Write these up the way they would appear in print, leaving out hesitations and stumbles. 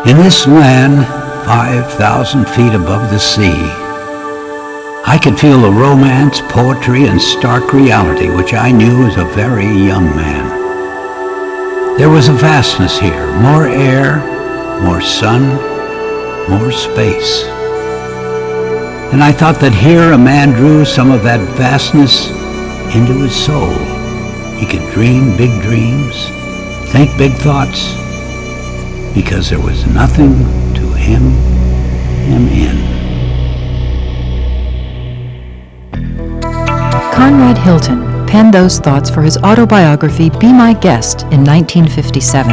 In this land, 5,000 feet above the sea, I could feel the romance, poetry, and stark reality which I knew as a very young man. There was a vastness here, more air, more sun, more space. And I thought that here a man drew some of that vastness into his soul. He could dream big dreams, think big thoughts, because there was nothing to hem him in. Conrad Hilton penned those thoughts for his autobiography, Be My Guest, in 1957.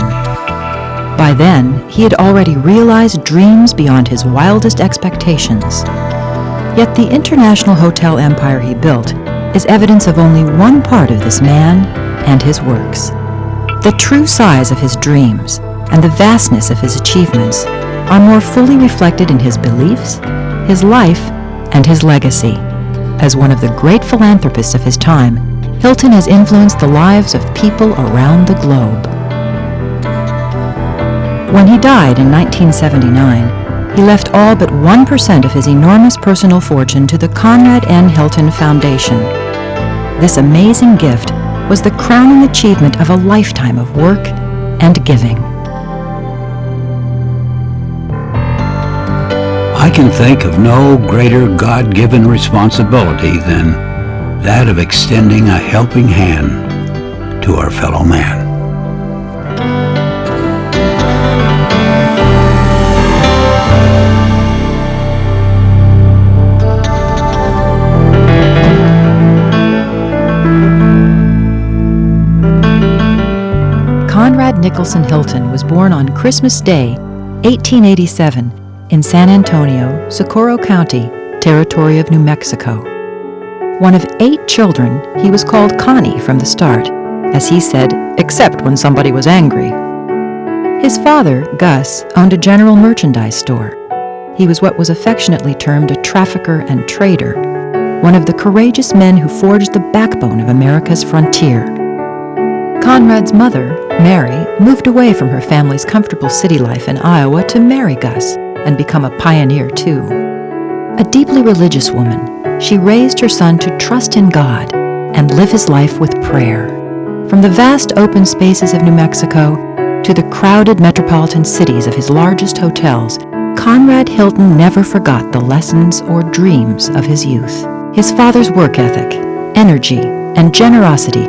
By then, he had already realized dreams beyond his wildest expectations. Yet the international hotel empire he built is evidence of only one part of this man and his works. The true size of his dreams and the vastness of his achievements are more fully reflected in his beliefs, his life, and his legacy. As one of the great philanthropists of his time, Hilton has influenced the lives of people around the globe. When he died in 1979, he left all but 1% of his enormous personal fortune to the Conrad N. Hilton Foundation. This amazing gift was the crowning achievement of a lifetime of work and giving. I can think of no greater God-given responsibility than that of extending a helping hand to our fellow man. Conrad Nicholson Hilton was born on Christmas Day, 1887, in San Antonio, Socorro County, Territory of New Mexico. One of 8 children, he was called Connie from the start, as he said, except when somebody was angry. His father, Gus, owned a general merchandise store. He was what was affectionately termed a trafficker and trader, one of the courageous men who forged the backbone of America's frontier. Conrad's mother, Mary, moved away from her family's comfortable city life in Iowa to marry Gus and become a pioneer too. A deeply religious woman, she raised her son to trust in God and live his life with prayer. From the vast open spaces of New Mexico to the crowded metropolitan cities of his largest hotels, Conrad Hilton never forgot the lessons or dreams of his youth. His father's work ethic, energy, and generosity,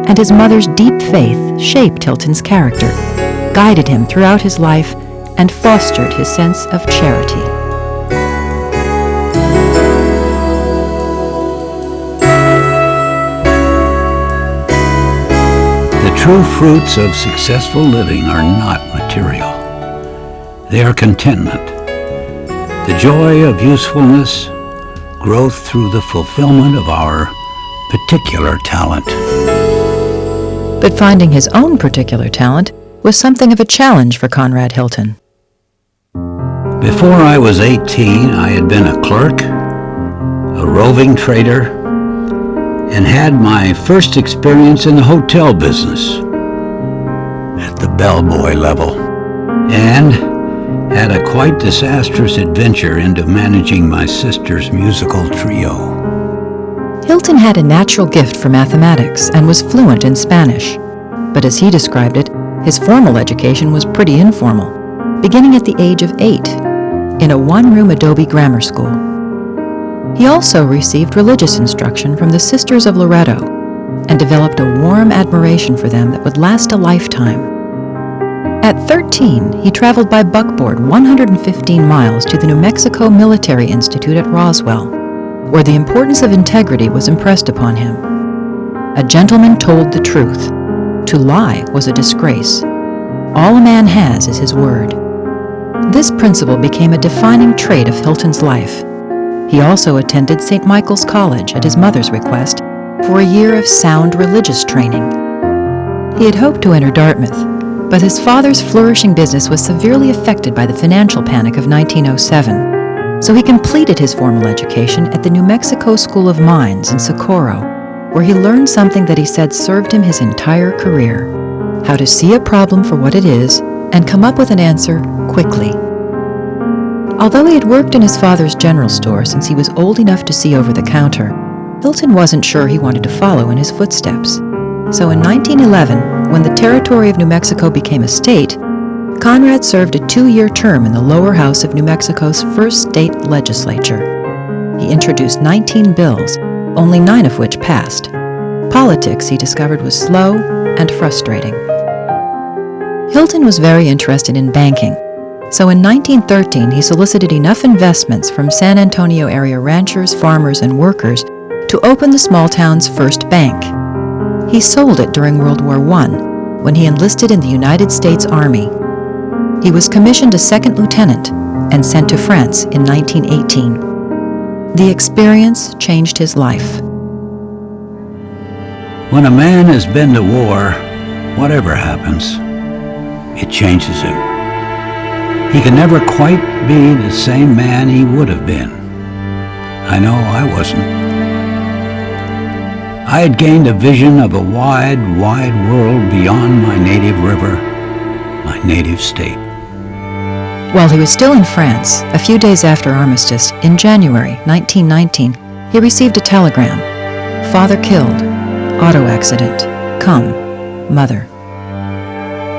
and his mother's deep faith shaped Hilton's character, guided him throughout his life, and fostered his sense of charity. The true fruits of successful living are not material. They are contentment, the joy of usefulness, growth through the fulfillment of our particular talent. But finding his own particular talent was something of a challenge for Conrad Hilton. Before I was 18, I had been a clerk, a roving trader, and had my first experience in the hotel business at the bellboy level, and had a quite disastrous adventure into managing my sister's musical trio. Hilton had a natural gift for mathematics and was fluent in Spanish. But as he described it, his formal education was pretty informal, beginning at the age of 8 in a one-room Adobe grammar school. He also received religious instruction from the Sisters of Loretto and developed a warm admiration for them that would last a lifetime. At 13, he traveled by buckboard 115 miles to the New Mexico Military Institute at Roswell, where the importance of integrity was impressed upon him. A gentleman told the truth. To lie was a disgrace. All a man has is his word. This principle became a defining trait of Hilton's life. He also attended St. Michael's College at his mother's request for a year of sound religious training. He had hoped to enter Dartmouth, but his father's flourishing business was severely affected by the financial panic of 1907, so he completed his formal education at the New Mexico School of Mines in Socorro, where he learned something that he said served him his entire career: how to see a problem for what it is and come up with an answer quickly. Although he had worked in his father's general store since he was old enough to see over the counter, Hilton wasn't sure he wanted to follow in his footsteps. So in 1911, when the territory of New Mexico became a state, Conrad served a 2-year term in the lower house of New Mexico's first state legislature. He introduced 19 bills, only 9 of which passed. Politics, he discovered, was slow and frustrating. Hilton was very interested in banking, so in 1913 he solicited enough investments from San Antonio area ranchers, farmers, and workers to open the small town's first bank. He sold it during World War I, when he enlisted in the United States Army. He was commissioned a second lieutenant and sent to France in 1918. The experience changed his life. When a man has been to war, whatever happens, it changes him. He can never quite be the same man he would have been. I know I wasn't. I had gained a vision of a wide, wide world beyond my native river, my native state. While he was still in France, a few days after armistice, in January 1919, he received a telegram. Father killed. Auto accident. Come. Mother.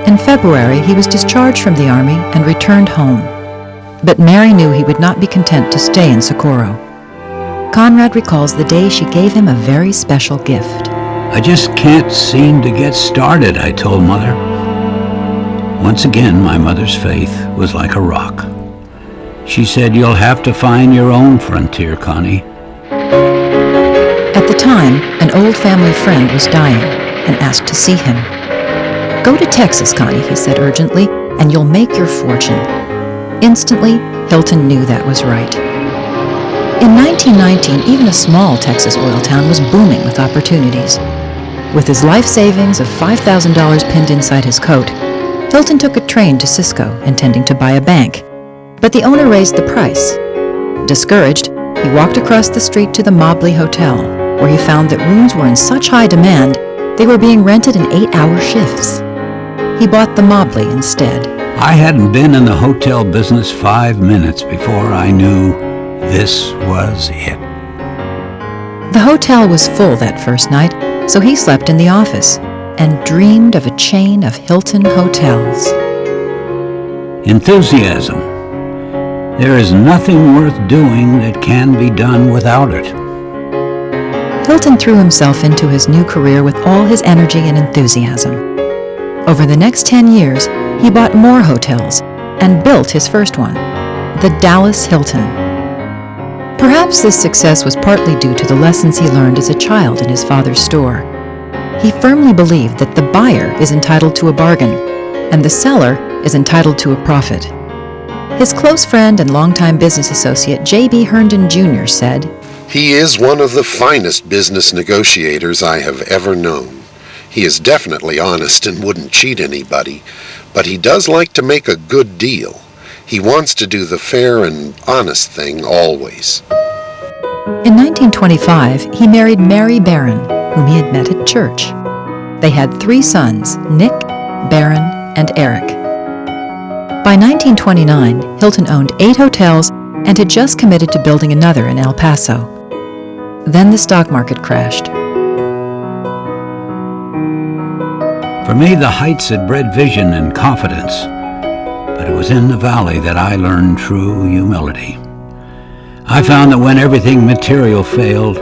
In February, he was discharged from the army and returned home. But Mary knew he would not be content to stay in Socorro. Conrad recalls the day she gave him a very special gift. I just can't seem to get started, I told Mother. Once again, my mother's faith was like a rock. She said, "You'll have to find your own frontier, Connie." At the time, an old family friend was dying and asked to see him. "Go to Texas, Connie," he said urgently, "and you'll make your fortune." Instantly, Hilton knew that was right. In 1919, even a small Texas oil town was booming with opportunities. With his life savings of $5,000 pinned inside his coat, Hilton took a train to Cisco, intending to buy a bank. But the owner raised the price. Discouraged, he walked across the street to the Mobley Hotel, where he found that rooms were in such high demand, they were being rented in 8-hour shifts. He bought the Mobley instead. I hadn't been in the hotel business 5 minutes before I knew this was it. The hotel was full that first night, so he slept in the office and dreamed of a chain of Hilton hotels. Enthusiasm. There is nothing worth doing that can be done without it. Hilton threw himself into his new career with all his energy and enthusiasm. Over the next 10 years, he bought more hotels and built his first one, the Dallas Hilton. Perhaps this success was partly due to the lessons he learned as a child in his father's store. He firmly believed that the buyer is entitled to a bargain, and the seller is entitled to a profit. His close friend and longtime business associate J.B. Herndon Jr. said, "He is one of the finest business negotiators I have ever known. He is definitely honest and wouldn't cheat anybody, but he does like to make a good deal. He wants to do the fair and honest thing always." In 1925, he married Mary Barron, whom he had met at church. They had 3 sons, Nick, Barron, and Eric. By 1929, Hilton owned 8 hotels and had just committed to building another in El Paso. Then the stock market crashed. For me, the heights had bred vision and confidence, but it was in the valley that I learned true humility. I found that when everything material failed,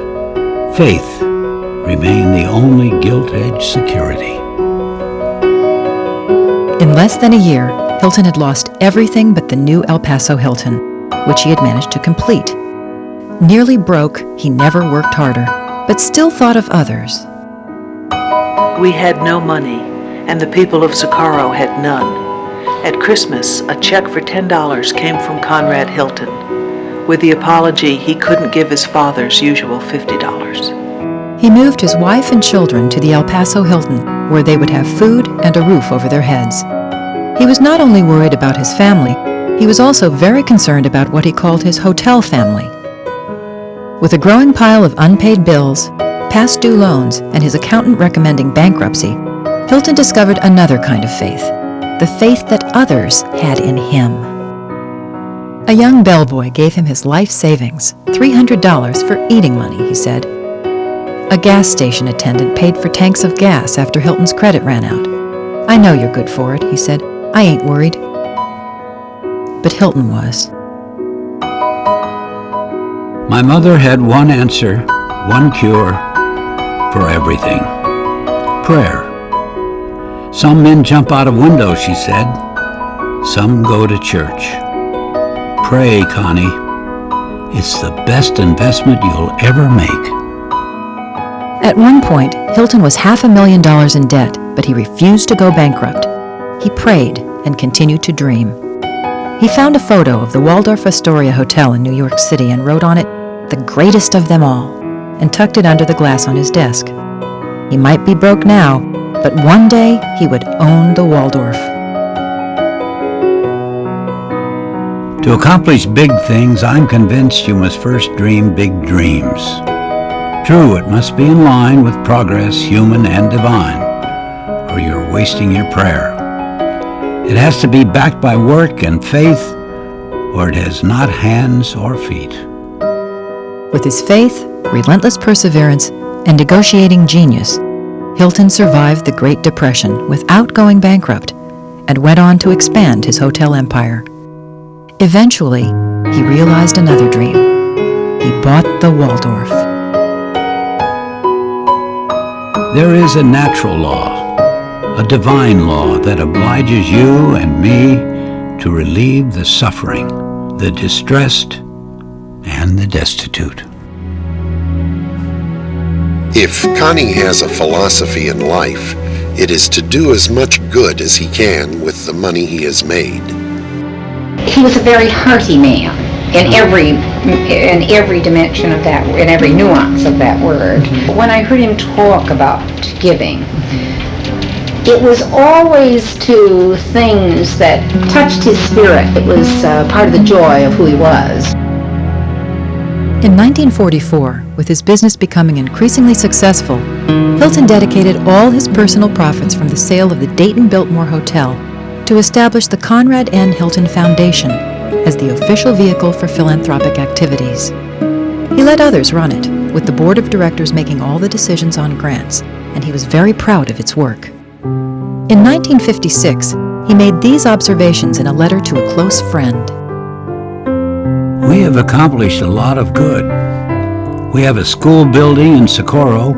faith remained the only gilt-edged security. In less than a year, Hilton had lost everything but the new El Paso Hilton, which he had managed to complete. Nearly broke, he never worked harder, but still thought of others. We had no money, and the people of Socorro had none. At Christmas, a check for $10 came from Conrad Hilton, with the apology he couldn't give his father's usual $50. He moved his wife and children to the El Paso Hilton, where they would have food and a roof over their heads. He was not only worried about his family, he was also very concerned about what he called his hotel family. With a growing pile of unpaid bills, past due loans, and his accountant recommending bankruptcy, Hilton discovered another kind of faith, the faith that others had in him. A young bellboy gave him his life savings, $300 for eating money, he said. A gas station attendant paid for tanks of gas after Hilton's credit ran out. "I know you're good for it," he said. "I ain't worried." But Hilton was. My mother had one answer, one cure for everything. Prayer. Some men jump out of windows, she said. Some go to church. Pray, Connie. It's the best investment you'll ever make. At one point, Hilton was $500,000 in debt, but he refused to go bankrupt. He prayed and continued to dream. He found a photo of the Waldorf Astoria Hotel in New York City and wrote on it, "The greatest of them all," and tucked it under the glass on his desk. He might be broke now, but one day he would own the Waldorf. To accomplish big things, I'm convinced you must first dream big dreams. True, it must be in line with progress, human and divine, or you're wasting your prayer. It has to be backed by work and faith, or it has not hands or feet. With his faith, relentless perseverance, and negotiating genius, Hilton survived the Great Depression without going bankrupt and went on to expand his hotel empire. Eventually, he realized another dream. He bought the Waldorf. There is a natural law, a divine law that obliges you and me to relieve the suffering, the distressed, and the destitute. If Connie has a philosophy in life, it is to do as much good as he can with the money he has made. He was a very hearty man in every dimension of that, in every nuance of that word. When I heard him talk about giving, it was always to things that touched his spirit. It was part of the joy of who he was. In 1944, with his business becoming increasingly successful, Hilton dedicated all his personal profits from the sale of the Dayton Biltmore Hotel to establish the Conrad N. Hilton Foundation as the official vehicle for philanthropic activities. He let others run it, with the board of directors making all the decisions on grants, and he was very proud of its work. In 1956, he made these observations in a letter to a close friend. We have accomplished a lot of good. We have a school building in Socorro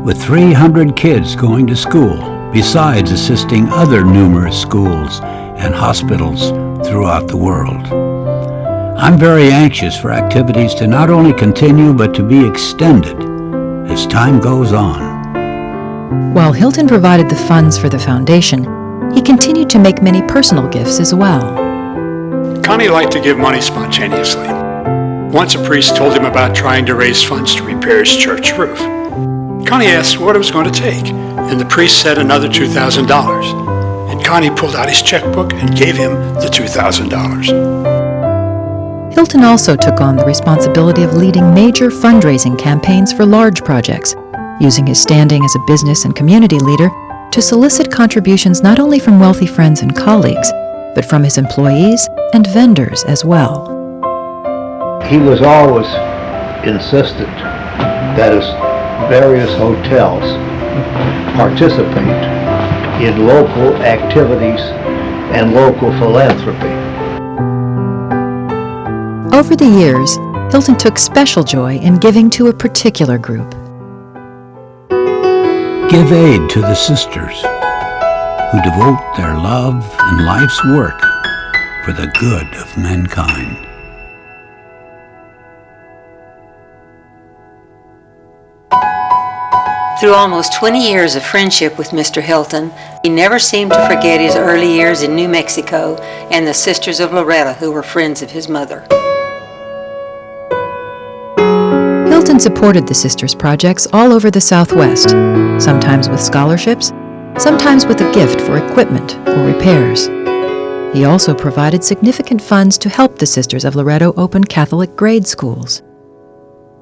with 300 kids going to school, besides assisting other numerous schools and hospitals throughout the world. I'm very anxious for activities to not only continue but to be extended as time goes on. While Hilton provided the funds for the foundation, he continued to make many personal gifts as well. Connie liked to give money spontaneously. Once a priest told him about trying to raise funds to repair his church roof. Connie asked what it was going to take, and the priest said another $2,000. And Connie pulled out his checkbook and gave him the $2,000. Hilton also took on the responsibility of leading major fundraising campaigns for large projects, using his standing as a business and community leader to solicit contributions not only from wealthy friends and colleagues, but from his employees and vendors as well. He was always insistent that his various hotels participate in local activities and local philanthropy. Over the years, Hilton took special joy in giving to a particular group. Give aid to the sisters who devote their love and life's work for the good of mankind. Through almost 20 years of friendship with Mr. Hilton, he never seemed to forget his early years in New Mexico and the Sisters of Loretto, who were friends of his mother. Hilton supported the Sisters projects all over the Southwest, sometimes with scholarships, sometimes with a gift for equipment or repairs. He also provided significant funds to help the Sisters of Loretto open Catholic grade schools.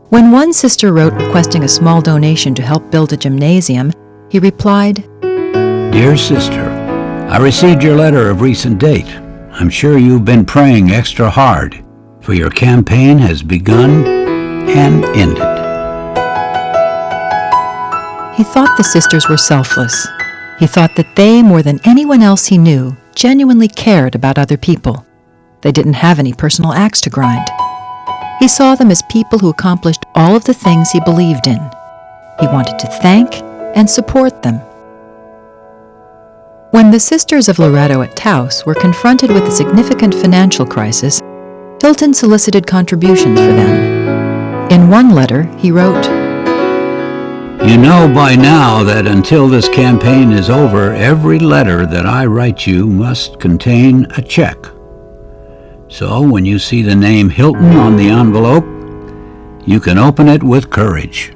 When one sister wrote requesting a small donation to help build a gymnasium, he replied, Dear sister, I received your letter of recent date. I'm sure you've been praying extra hard, for your campaign has begun and ended. He thought the sisters were selfless. He thought that they, more than anyone else he knew, genuinely cared about other people. They didn't have any personal axe to grind. He saw them as people who accomplished all of the things he believed in. He wanted to thank and support them. When the Sisters of Loretto at Taos were confronted with a significant financial crisis, Hilton solicited contributions for them. In one letter, he wrote, You know by now that until this campaign is over, every letter that I write you must contain a check. So when you see the name Hilton on the envelope, you can open it with courage.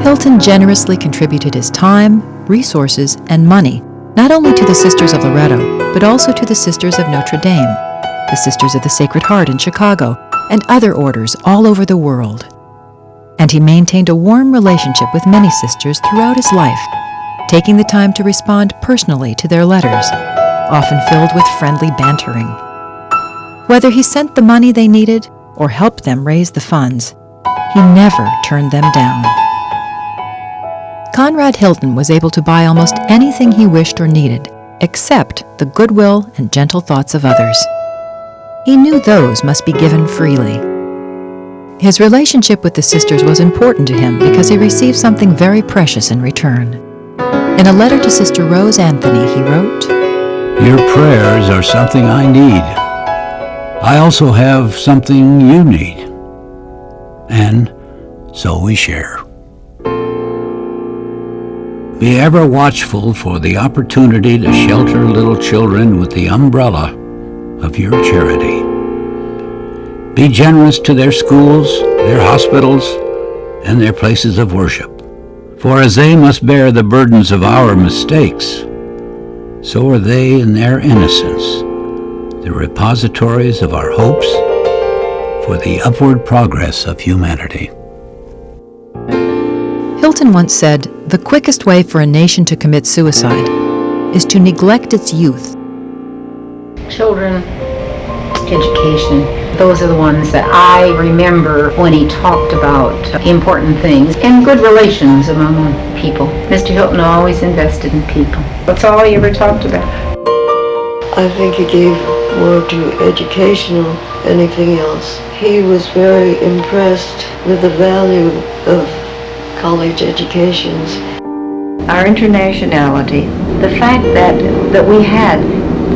Hilton generously contributed his time, resources, and money, not only to the Sisters of Loretto, but also to the Sisters of Notre Dame, the Sisters of the Sacred Heart in Chicago, and other orders all over the world. And he maintained a warm relationship with many sisters throughout his life, taking the time to respond personally to their letters, often filled with friendly bantering. Whether he sent the money they needed or helped them raise the funds, he never turned them down. Conrad Hilton was able to buy almost anything he wished or needed, except the goodwill and gentle thoughts of others. He knew those must be given freely. His relationship with the sisters was important to him because he received something very precious in return. In a letter to Sister Rose Anthony, he wrote, Your prayers are something I need. I also have something you need. And so we share. Be ever watchful for the opportunity to shelter little children with the umbrella of your charity. Be generous to their schools, their hospitals, and their places of worship. For as they must bear the burdens of our mistakes, so are they in their innocence, the repositories of our hopes for the upward progress of humanity. Hilton once said, "The quickest way for a nation to commit suicide is to neglect its youth." Children, education, those are the ones that I remember when he talked about important things and good relations among people. Mr. Hilton always invested in people. That's all he ever talked about. I think he gave more to educational than anything else. He was very impressed with the value of college educations. Our internationality, the fact that we had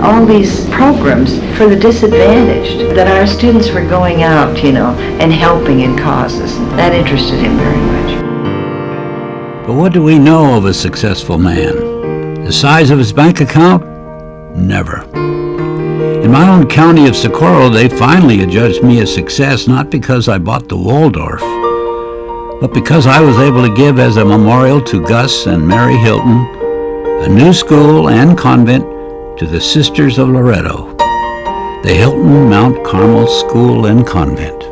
all these programs for the disadvantaged, that our students were going out, and helping in causes. That interested him very much. But what do we know of a successful man? The size of his bank account? Never. In my own county of Socorro, they finally adjudged me a success not because I bought the Waldorf, but because I was able to give as a memorial to Gus and Mary Hilton a new school and convent to the Sisters of Loretto, the Hilton Mount Carmel School and Convent.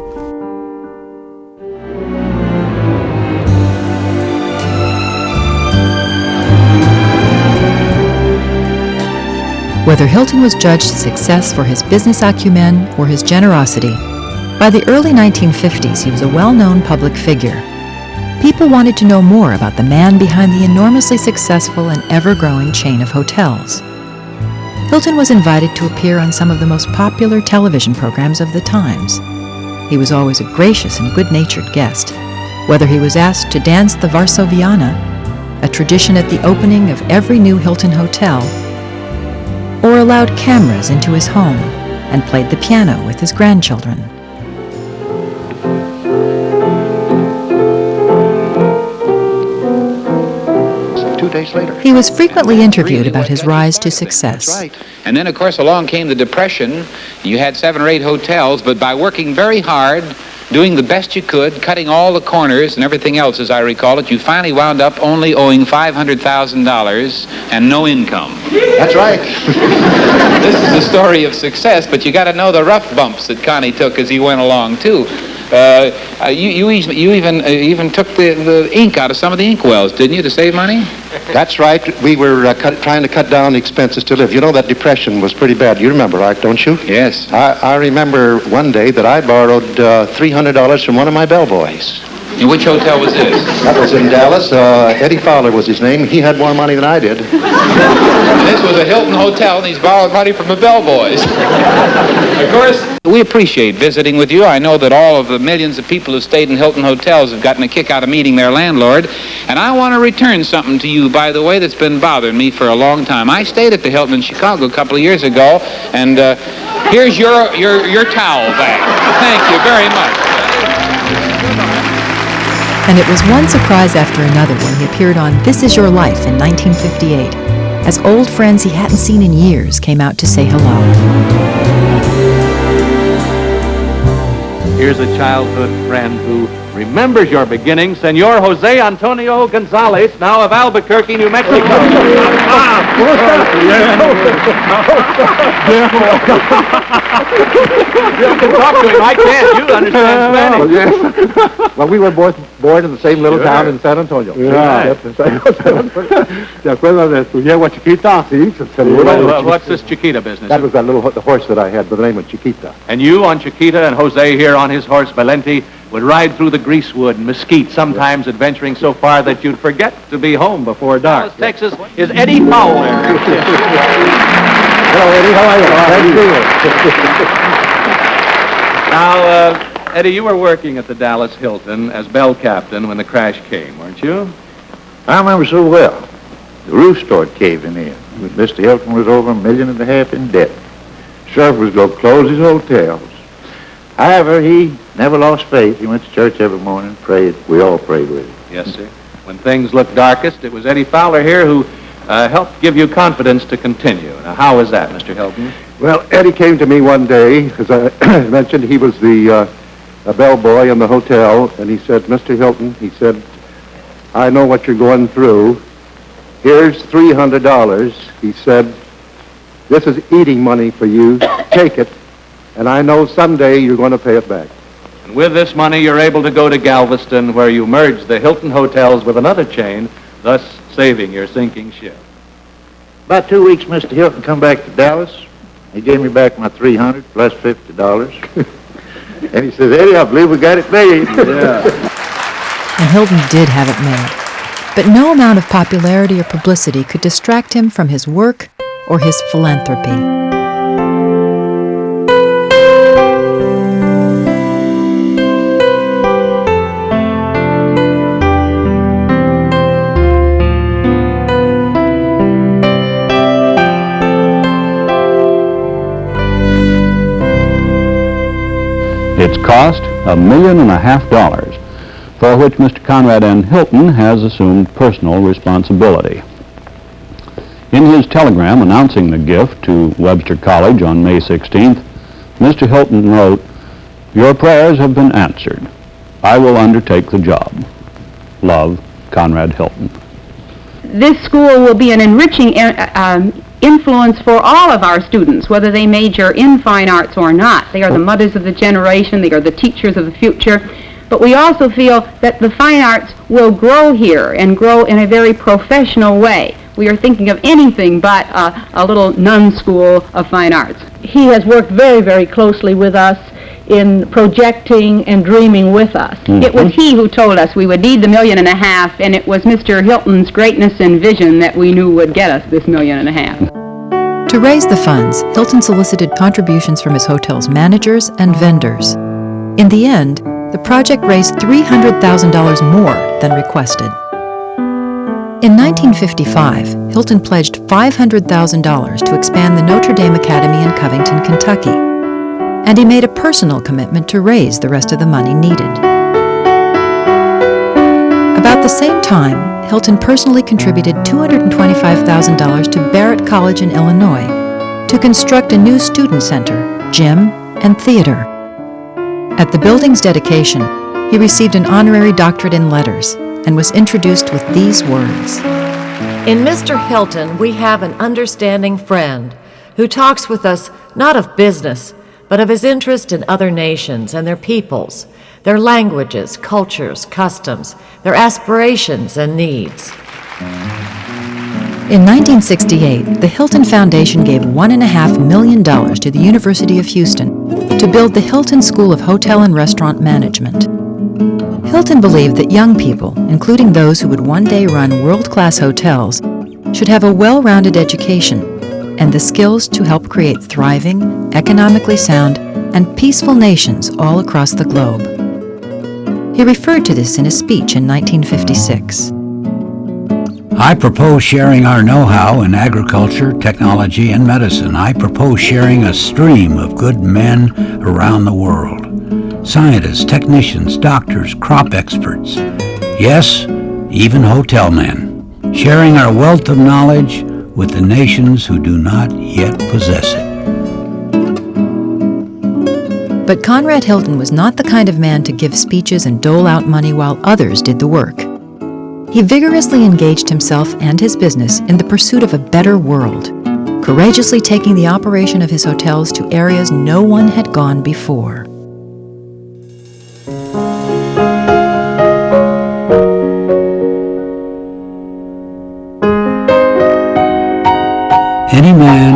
Whether Hilton was judged a success for his business acumen or his generosity, by the early 1950s he was a well-known public figure. People wanted to know more about the man behind the enormously successful and ever-growing chain of hotels. Hilton was invited to appear on some of the most popular television programs of the times. He was always a gracious and good-natured guest, whether he was asked to dance the Varsoviana, a tradition at the opening of every new Hilton hotel, or allowed cameras into his home and played the piano with his grandchildren. Days later. He was frequently interviewed about his rise to success. That's right. And then, of course, along came the Depression. You had 7 or 8 hotels, but by working very hard, doing the best you could, cutting all the corners and everything else, as I recall it, you finally wound up only owing $500,000 and no income. That's right. This is the story of success, but you got to know the rough bumps that Connie took as he went along, too. You even took the ink out of some of the ink wells, didn't you, to save money? That's right. We were trying to cut down the expenses to live. You know, that depression was pretty bad. You remember, Art, don't you? Yes. I remember one day that I borrowed $300 from one of my bellboys. In which hotel was this? That was in Dallas. Eddie Fowler was his name. He had more money than I did. This was a Hilton hotel, and he's borrowed money from the bellboys. Of course, we appreciate visiting with you. I know that all of the millions of people who stayed in Hilton hotels have gotten a kick out of meeting their landlord. And I want to return something to you, by the way, that's been bothering me for a long time. I stayed at the Hilton in Chicago a couple of years ago, and here's your towel back. Thank you very much. And it was one surprise after another when he appeared on This Is Your Life in 1958, as old friends he hadn't seen in years came out to say hello. Here's a childhood friend who remembers your beginnings, Senor Jose Antonio Gonzalez, now of Albuquerque, New Mexico. You can talk to him. I can't. You understand Spanish. Yes. Well, we were both born in the same little town in San Antonio. Yeah. ¿Te acuerdas de tu yegua chiquita? Sí. What's this Chiquita business? That was the horse that I had by the name of Chiquita. And you on Chiquita and Jose here on his horse Valenti would ride through the greasewood and mesquite, sometimes adventuring so far that you'd forget to be home before dark. Texas is Eddie Fowler. Hello, Eddie. How are you? Now, Eddie, you were working at the Dallas Hilton as bell captain when the crash came, weren't you? I remember so well. The roof started caving in. Mr. Hilton was over $1.5 million in debt. Sheriff was going to close his hotels. However, he never lost faith. He went to church every morning, prayed. We all prayed with him. Yes, sir. When things looked darkest, it was Eddie Fowler here who helped give you confidence to continue. Now, how was that, Mr. Hilton? Well, Eddie came to me one day, as I mentioned, he was the bellboy in the hotel, and he said, Mr. Hilton, he said, I know what you're going through. Here's $300. He said, this is eating money for you. Take it. And I know someday you're going to pay it back. And with this money, you're able to go to Galveston, where you merge the Hilton hotels with another chain, thus saving your sinking ship. About 2 weeks, Mr. Hilton come back to Dallas. He gave me back my $300 plus $50. And he says, Eddie, I believe we got it made. Yeah. And Hilton did have it made. But no amount of popularity or publicity could distract him from his work or his philanthropy. Its cost, $1.5 million, for which Mr. Conrad N. Hilton has assumed personal responsibility. In his telegram announcing the gift to Webster College on May 16th, Mr. Hilton wrote, "Your prayers have been answered. I will undertake the job. Love, Conrad Hilton." This school will be an enriching influence for all of our students, whether they major in fine arts or not. They are the mothers of the generation. They are the teachers of the future. But we also feel that the fine arts will grow here and grow in a very professional way. We are thinking of anything but a little nun school of fine arts. He has worked very, very closely with us in projecting and dreaming with us. Mm-hmm. It was he who told us we would need the $1.5 million, and it was Mr. Hilton's greatness and vision that we knew would get us this $1.5 million. To raise the funds, Hilton solicited contributions from his hotel's managers and vendors. In the end, the project raised $300,000 more than requested. In 1955, Hilton pledged $500,000 to expand the Notre Dame Academy in Covington, Kentucky, and he made a personal commitment to raise the rest of the money needed. About the same time, Hilton personally contributed $225,000 to Barrett College in Illinois to construct a new student center, gym, and theater. At the building's dedication, he received an honorary doctorate in letters and was introduced with these words. In Mr. Hilton, we have an understanding friend who talks with us not of business, but of his interest in other nations and their peoples, their languages, cultures, customs, their aspirations and needs. In 1968, the Hilton Foundation gave $1.5 million to the University of Houston to build the Hilton School of Hotel and Restaurant Management. Hilton believed that young people, including those who would one day run world-class hotels, should have a well-rounded education and the skills to help create thriving, economically sound, and peaceful nations all across the globe. He referred to this in a speech in 1956. I propose sharing our know-how in agriculture, technology, and medicine. I propose sharing a stream of good men around the world. Scientists, technicians, doctors, crop experts. Yes, even hotel men. Sharing our wealth of knowledge with the nations who do not yet possess it. But Conrad Hilton was not the kind of man to give speeches and dole out money while others did the work. He vigorously engaged himself and his business in the pursuit of a better world, courageously taking the operation of his hotels to areas no one had gone before. Any man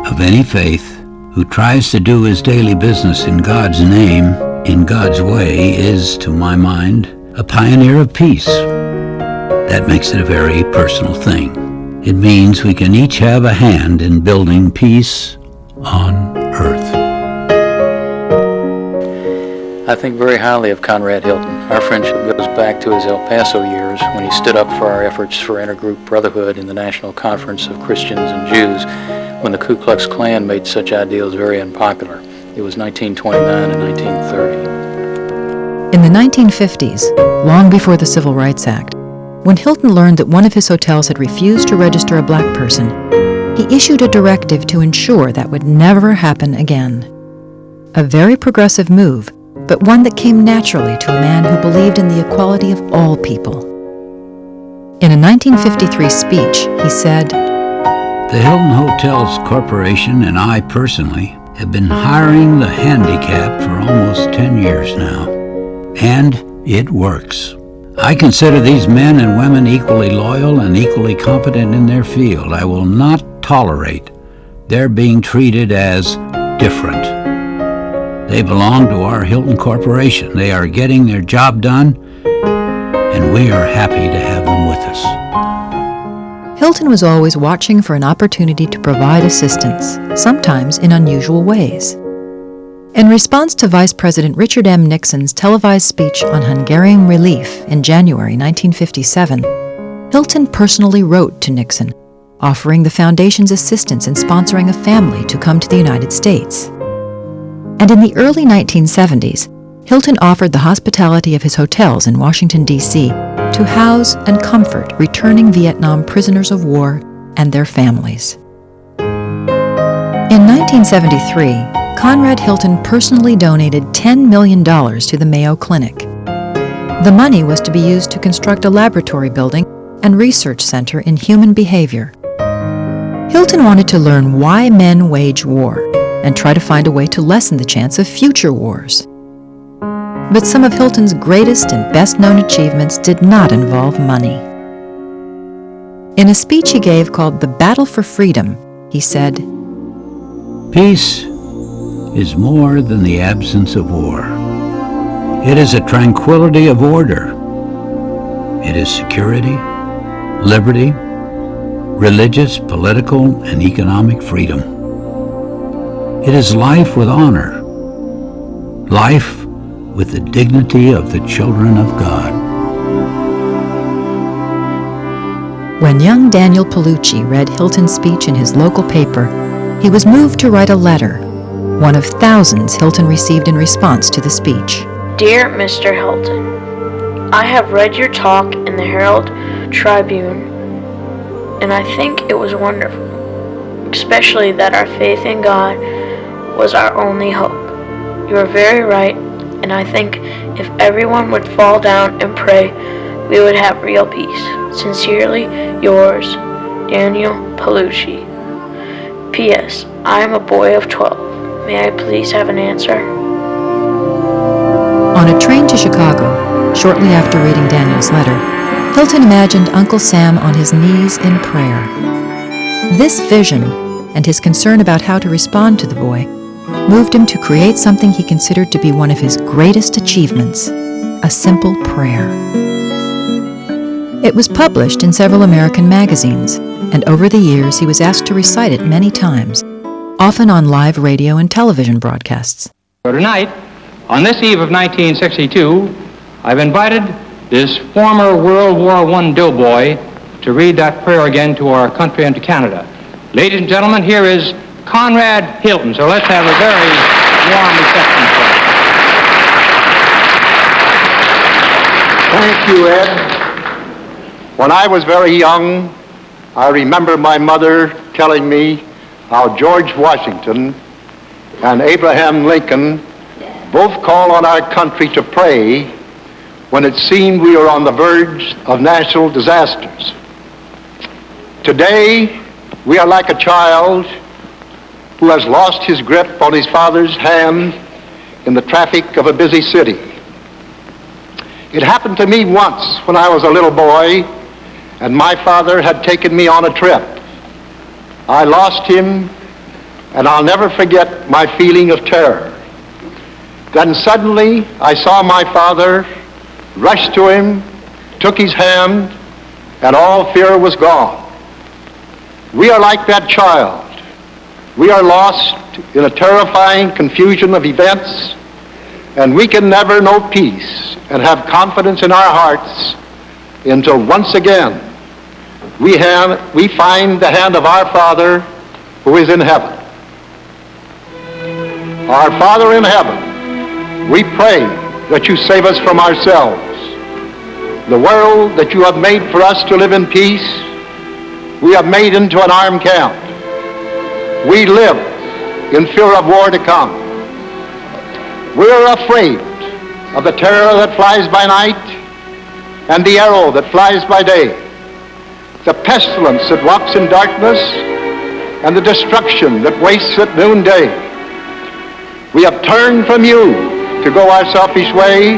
of any faith who tries to do his daily business in God's name, in God's way, is, to my mind, a pioneer of peace. That makes it a very personal thing. It means we can each have a hand in building peace on earth. I think very highly of Conrad Hilton. Our friendship goes back to his El Paso years when he stood up for our efforts for intergroup brotherhood in the National Conference of Christians and Jews when the Ku Klux Klan made such ideals very unpopular. It was 1929 and 1930. In the 1950s, long before the Civil Rights Act, when Hilton learned that one of his hotels had refused to register a black person, he issued a directive to ensure that would never happen again. A very progressive move, but one that came naturally to a man who believed in the equality of all people. In a 1953 speech, he said, "The Hilton Hotels Corporation and I personally have been hiring the handicapped for almost 10 years now, and it works. I consider these men and women equally loyal and equally competent in their field. I will not tolerate their being treated as different. They belong to our Hilton Corporation. They are getting their job done, and we are happy to have them with us." Hilton was always watching for an opportunity to provide assistance, sometimes in unusual ways. In response to Vice President Richard M. Nixon's televised speech on Hungarian relief in January 1957, Hilton personally wrote to Nixon, offering the foundation's assistance in sponsoring a family to come to the United States. And in the early 1970s, Hilton offered the hospitality of his hotels in Washington, D.C. to house and comfort returning Vietnam prisoners of war and their families. In 1973, Conrad Hilton personally donated $10 million to the Mayo Clinic. The money was to be used to construct a laboratory building and research center in human behavior. Hilton wanted to learn why men wage war and try to find a way to lessen the chance of future wars. But some of Hilton's greatest and best-known achievements did not involve money. In a speech he gave called The Battle for Freedom, he said, "Peace is more than the absence of war. It is a tranquility of order. It is security, liberty, religious, political, and economic freedom. It is life with honor, life with the dignity of the children of God." When young Daniel Palucci read Hilton's speech in his local paper, he was moved to write a letter, one of thousands Hilton received in response to the speech. Dear Mr. Hilton, I have read your talk in the Herald Tribune, and I think it was wonderful, especially that our faith in God was our only hope. You are very right, and I think if everyone would fall down and pray, we would have real peace. Sincerely, yours, Daniel Palucci. P.S. I am a boy of 12. May I please have an answer? On a train to Chicago, shortly after reading Daniel's letter, Hilton imagined Uncle Sam on his knees in prayer. This vision, and his concern about how to respond to the boy, moved him to create something he considered to be one of his greatest achievements, a simple prayer. It was published in several American magazines, and over the years he was asked to recite it many times, often on live radio and television broadcasts. So tonight, on this eve of 1962, I've invited this former World War I doughboy to read that prayer again to our country and to Canada. Ladies and gentlemen, here is Conrad Hilton. So let's have a very warm reception for him. Thank you, Ed. When I was very young, I remember my mother telling me how George Washington and Abraham Lincoln both called on our country to pray when it seemed we were on the verge of national disasters. Today, we are like a child who has lost his grip on his father's hand in the traffic of a busy city. It happened to me once when I was a little boy and my father had taken me on a trip. I lost him, and I'll never forget my feeling of terror. Then suddenly I saw my father, rushed to him, took his hand, and all fear was gone. We are like that child. We are lost in a terrifying confusion of events, and we can never know peace and have confidence in our hearts until once again we find the hand of our Father who is in heaven. Our Father in heaven, we pray that you save us from ourselves. The world that you have made for us to live in peace, we have made into an armed camp. We live in fear of war to come. We are afraid of the terror that flies by night and the arrow that flies by day, the pestilence that walks in darkness and the destruction that wastes at noonday. We have turned from you to go our selfish way.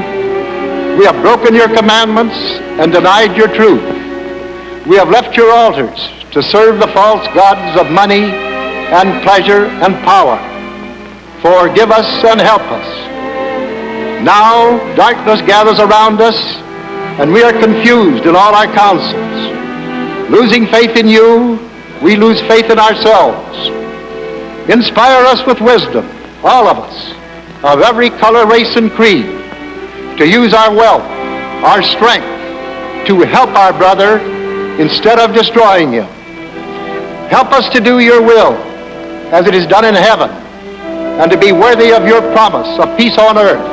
We have broken your commandments and denied your truth. We have left your altars to serve the false gods of money and pleasure and power. Forgive us and help us. Now darkness gathers around us, and we are confused in all our counsels. Losing faith in you, we lose faith in ourselves. Inspire us with wisdom, all of us, of every color, race, and creed, to use our wealth, our strength, to help our brother instead of destroying him. Help us to do your will as it is done in heaven, and to be worthy of your promise of peace on earth.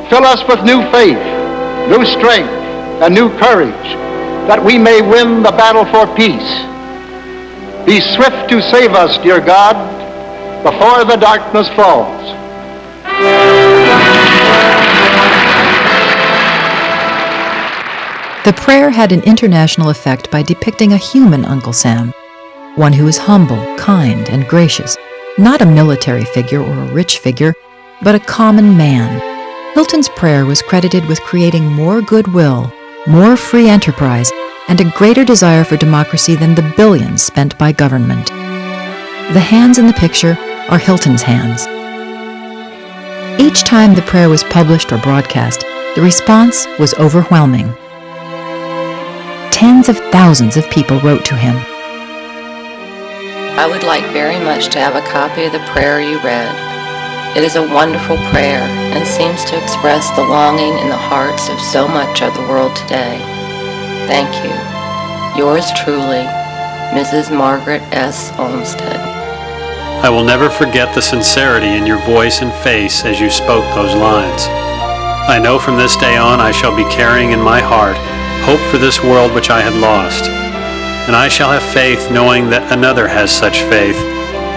Fill us with new faith, new strength, and new courage, that we may win the battle for peace. Be swift to save us, dear God, before the darkness falls. The prayer had an international effect by depicting a human Uncle Sam, one who is humble, kind, and gracious, not a military figure or a rich figure, but a common man. Hilton's prayer was credited with creating more goodwill, more free enterprise, and a greater desire for democracy than the billions spent by government. The hands in the picture are Hilton's hands. Each time the prayer was published or broadcast, the response was overwhelming. Tens of thousands of people wrote to him. I would like very much to have a copy of the prayer you read. It is a wonderful prayer and seems to express the longing in the hearts of so much of the world today. Thank you. Yours truly, Mrs. Margaret S. Olmsted. I will never forget the sincerity in your voice and face as you spoke those lines. I know from this day on I shall be carrying in my heart hope for this world which I had lost, and I shall have faith knowing that another has such faith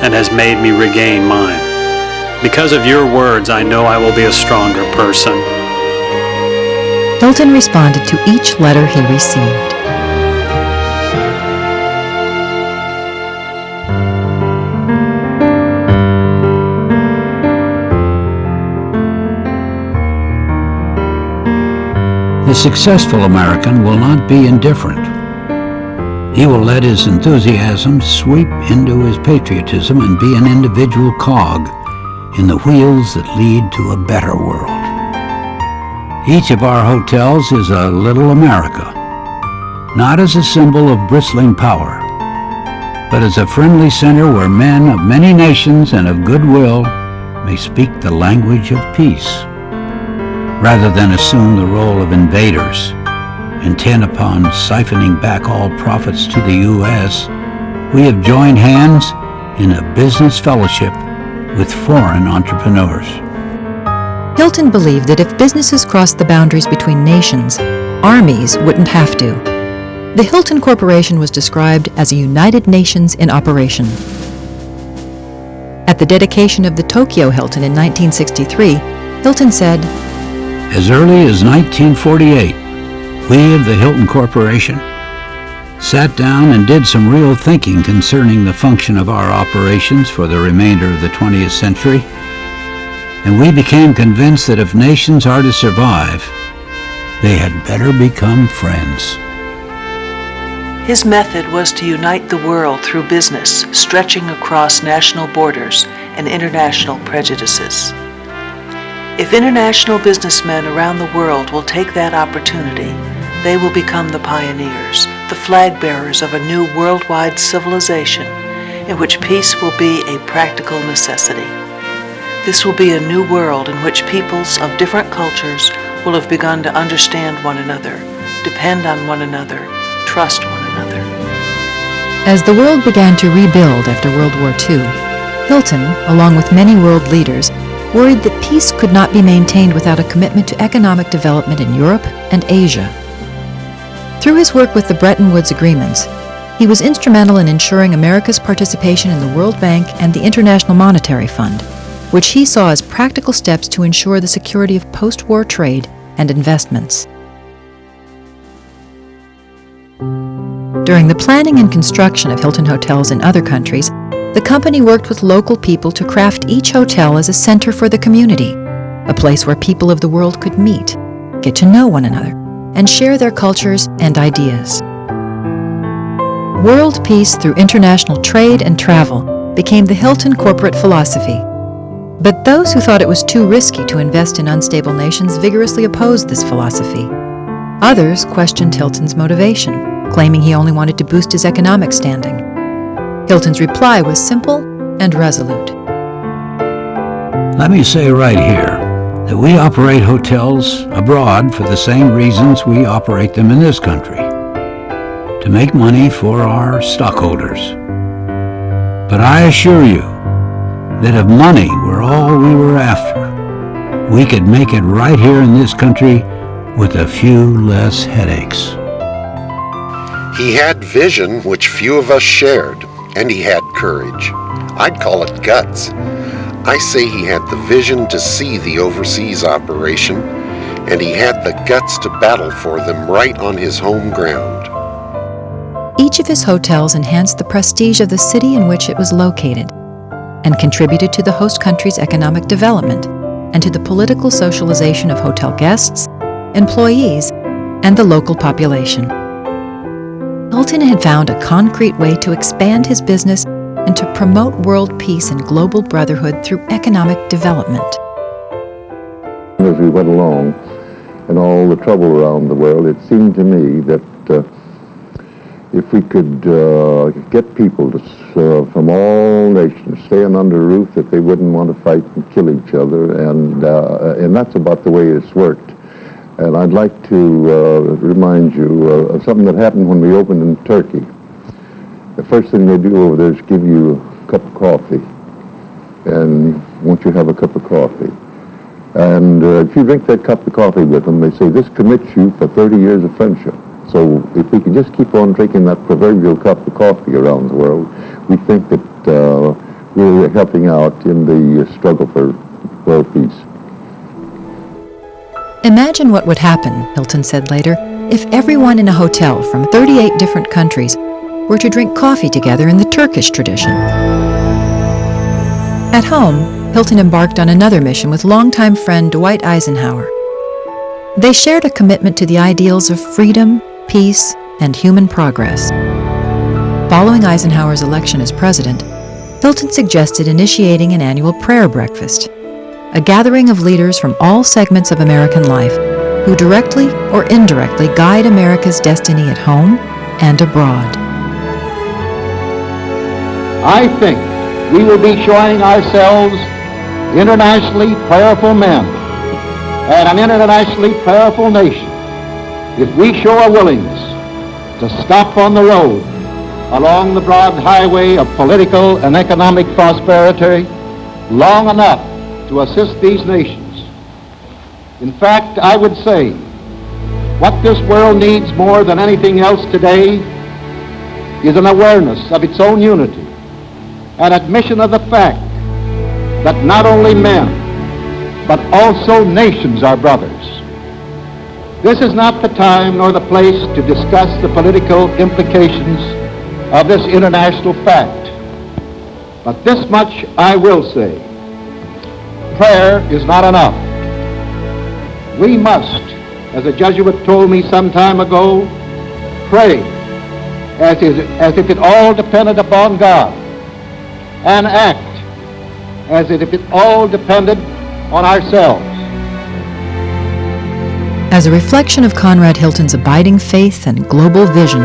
and has made me regain mine. Because of your words, I know I will be a stronger person. Hilton responded to each letter he received. The successful American will not be indifferent. He will let his enthusiasm sweep into his patriotism and be an individual cog in the wheels that lead to a better world. Each of our hotels is a little America, not as a symbol of bristling power, but as a friendly center where men of many nations and of goodwill may speak the language of peace, rather than assume the role of invaders, intent upon siphoning back all profits to the U.S. We have joined hands in a business fellowship with foreign entrepreneurs. Hilton believed that if businesses crossed the boundaries between nations, armies wouldn't have to. The Hilton Corporation was described as a United Nations in operation. At the dedication of the Tokyo Hilton in 1963, Hilton said, "As early as 1948, we of the Hilton Corporation sat down and did some real thinking concerning the function of our operations for the remainder of the 20th century, and we became convinced that if nations are to survive, they had better become friends." His method was to unite the world through business, stretching across national borders and international prejudices. If international businessmen around the world will take that opportunity, they will become the pioneers, the flag bearers of a new worldwide civilization in which peace will be a practical necessity. This will be a new world in which peoples of different cultures will have begun to understand one another, depend on one another, trust one another. As the world began to rebuild after World War II, Hilton, along with many world leaders, worried that peace could not be maintained without a commitment to economic development in Europe and Asia. Through his work with the Bretton Woods agreements, he was instrumental in ensuring America's participation in the World Bank and the International Monetary Fund, which he saw as practical steps to ensure the security of post-war trade and investments. During the planning and construction of Hilton hotels in other countries, the company worked with local people to craft each hotel as a center for the community, a place where people of the world could meet, get to know one another, and share their cultures and ideas. World peace through international trade and travel became the Hilton corporate philosophy. But those who thought it was too risky to invest in unstable nations vigorously opposed this philosophy. Others questioned Hilton's motivation, claiming he only wanted to boost his economic standing. Hilton's reply was simple and resolute. Let me say right here that we operate hotels abroad for the same reasons we operate them in this country, to make money for our stockholders. But I assure you that if money were all we were after, we could make it right here in this country with a few less headaches. He had vision which few of us shared, and he had courage. I'd call it guts. I say he had the vision to see the overseas operation, and he had the guts to battle for them right on his home ground. Each of his hotels enhanced the prestige of the city in which it was located and contributed to the host country's economic development and to the political socialization of hotel guests, employees, and the local population. Hilton had found a concrete way to expand his business and to promote world peace and global brotherhood through economic development. As we went along and all the trouble around the world, it seemed to me that if we could get people from all nations staying under a roof, that they wouldn't want to fight and kill each other, and that's about the way it's worked. And I'd like to remind you of something that happened when we opened in Turkey. The first thing they do over there is give you a cup of coffee, and won't you have a cup of coffee? And if you drink that cup of coffee with them, they say this commits you for 30 years of friendship. So if we can just keep on drinking that proverbial cup of coffee around the world, we think that we're helping out in the struggle for world peace. Imagine what would happen, Hilton said later, if everyone in a hotel from 38 different countries were to drink coffee together in the Turkish tradition. At home, Hilton embarked on another mission with longtime friend Dwight Eisenhower. They shared a commitment to the ideals of freedom, peace, and human progress. Following Eisenhower's election as president, Hilton suggested initiating an annual prayer breakfast, a gathering of leaders from all segments of American life who directly or indirectly guide America's destiny at home and abroad. I think we will be showing ourselves internationally prayerful men and an internationally prayerful nation if we show a willingness to stop on the road along the broad highway of political and economic prosperity long enough to assist these nations. In fact, I would say what this world needs more than anything else today is an awareness of its own unity, an admission of the fact that not only men, but also nations are brothers. This is not the time nor the place to discuss the political implications of this international fact. But this much I will say. Prayer is not enough. We must, as a Jesuit told me some time ago, pray as if it all depended upon God, and act as if it all depended on ourselves. As a reflection of Conrad Hilton's abiding faith and global vision,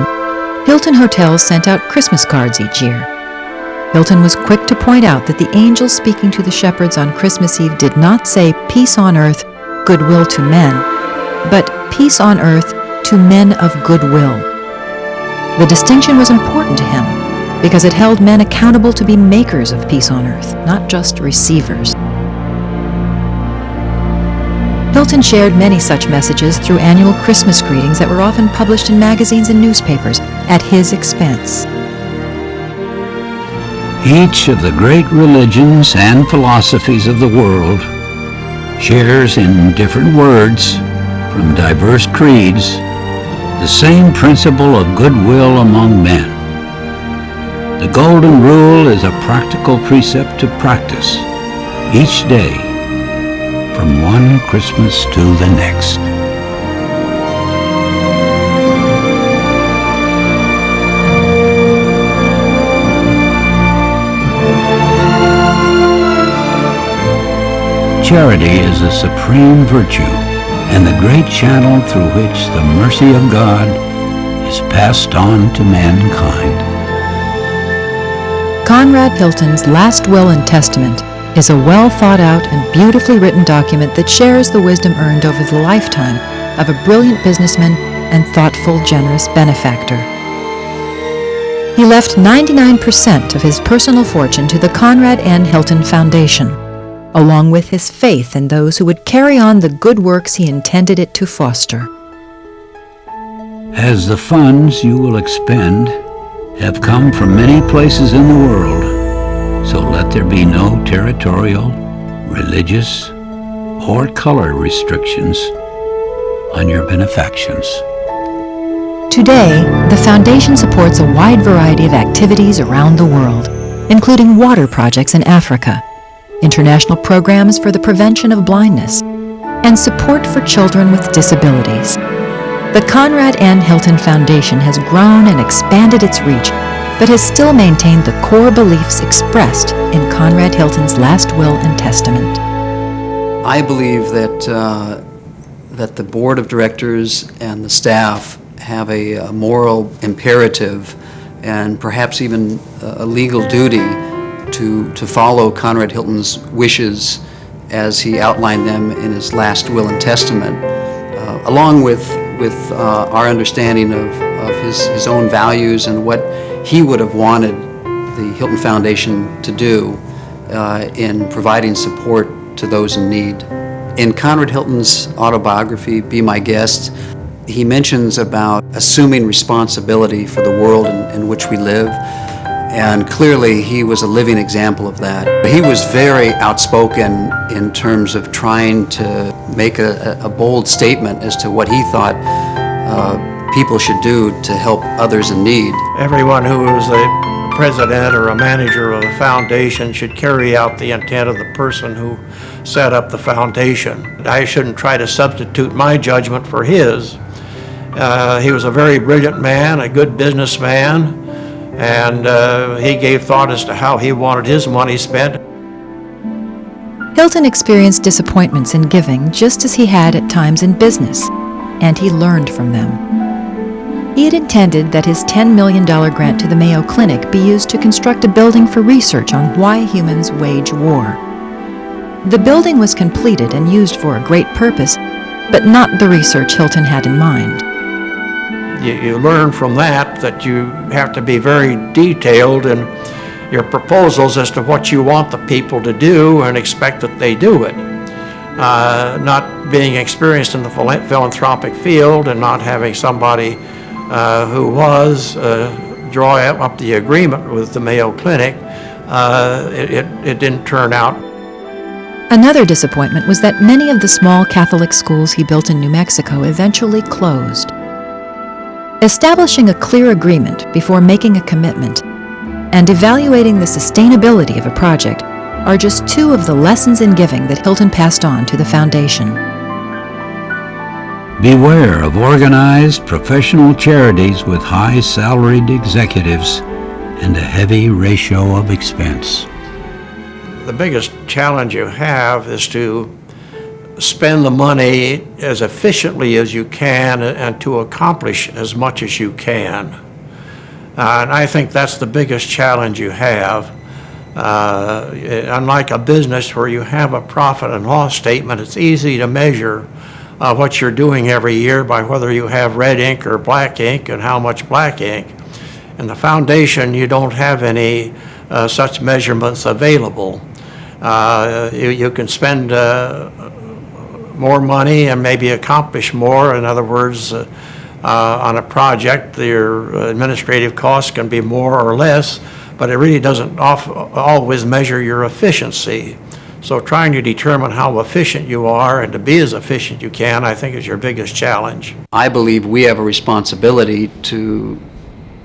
Hilton Hotels sent out Christmas cards each year. Hilton was quick to point out that the angel speaking to the shepherds on Christmas Eve did not say peace on earth, goodwill to men, but peace on earth to men of goodwill. The distinction was important to him because it held men accountable to be makers of peace on earth, not just receivers. Hilton shared many such messages through annual Christmas greetings that were often published in magazines and newspapers at his expense. Each of the great religions and philosophies of the world shares in different words from diverse creeds the same principle of goodwill among men. The Golden Rule is a practical precept to practice each day from one Christmas to the next. Charity is a supreme virtue and the great channel through which the mercy of God is passed on to mankind. Conrad Hilton's last will and testament is a well-thought-out and beautifully written document that shares the wisdom earned over the lifetime of a brilliant businessman and thoughtful, generous benefactor. He left 99% of his personal fortune to the Conrad N. Hilton Foundation, along with his faith in those who would carry on the good works he intended it to foster. As the funds you will expend have come from many places in the world, so let there be no territorial, religious, or color restrictions on your benefactions. Today, the Foundation supports a wide variety of activities around the world, including water projects in Africa, international programs for the prevention of blindness, and support for children with disabilities. The Conrad N. Hilton Foundation has grown and expanded its reach, but has still maintained the core beliefs expressed in Conrad Hilton's last will and testament. I believe that the board of directors and the staff have a moral imperative and perhaps even a legal duty to follow Conrad Hilton's wishes as he outlined them in his last will and testament, along with our understanding of his own values and what he would have wanted the Hilton Foundation to do in providing support to those in need. In Conrad Hilton's autobiography, Be My Guest, he mentions about assuming responsibility for the world in which we live, and clearly he was a living example of that. He was very outspoken in terms of trying to make a bold statement as to what he thought people should do to help others in need. Everyone who was a president or a manager of a foundation should carry out the intent of the person who set up the foundation. I shouldn't try to substitute my judgment for his. He was a very brilliant man, a good businessman, and he gave thought as to how he wanted his money spent. Hilton experienced disappointments in giving just as he had at times in business, and he learned from them. He had intended that his $10 million grant to the Mayo Clinic be used to construct a building for research on why humans wage war. The building was completed and used for a great purpose, but not the research Hilton had in mind. You learn from that you have to be very detailed in your proposals as to what you want the people to do and expect that they do it. Not being experienced in the philanthropic field and not having somebody who was draw up the agreement with the Mayo Clinic, it didn't turn out. Another disappointment was that many of the small Catholic schools he built in New Mexico eventually closed. Establishing a clear agreement before making a commitment and evaluating the sustainability of a project are just two of the lessons in giving that Hilton passed on to the foundation. Beware of organized professional charities with high salaried executives and a heavy ratio of expense. The biggest challenge you have is to spend the money as efficiently as you can and to accomplish as much as you can. And I think that's the biggest challenge you have. Unlike a business where you have a profit and loss statement, it's easy to measure what you're doing every year by whether you have red ink or black ink and how much black ink. In the foundation, you don't have any such measurements available. You can spend more money and maybe accomplish more. In other words, on a project, your administrative costs can be more or less, but it really doesn't always measure your efficiency. So trying to determine how efficient you are and to be as efficient you can, I think, is your biggest challenge. I believe we have a responsibility to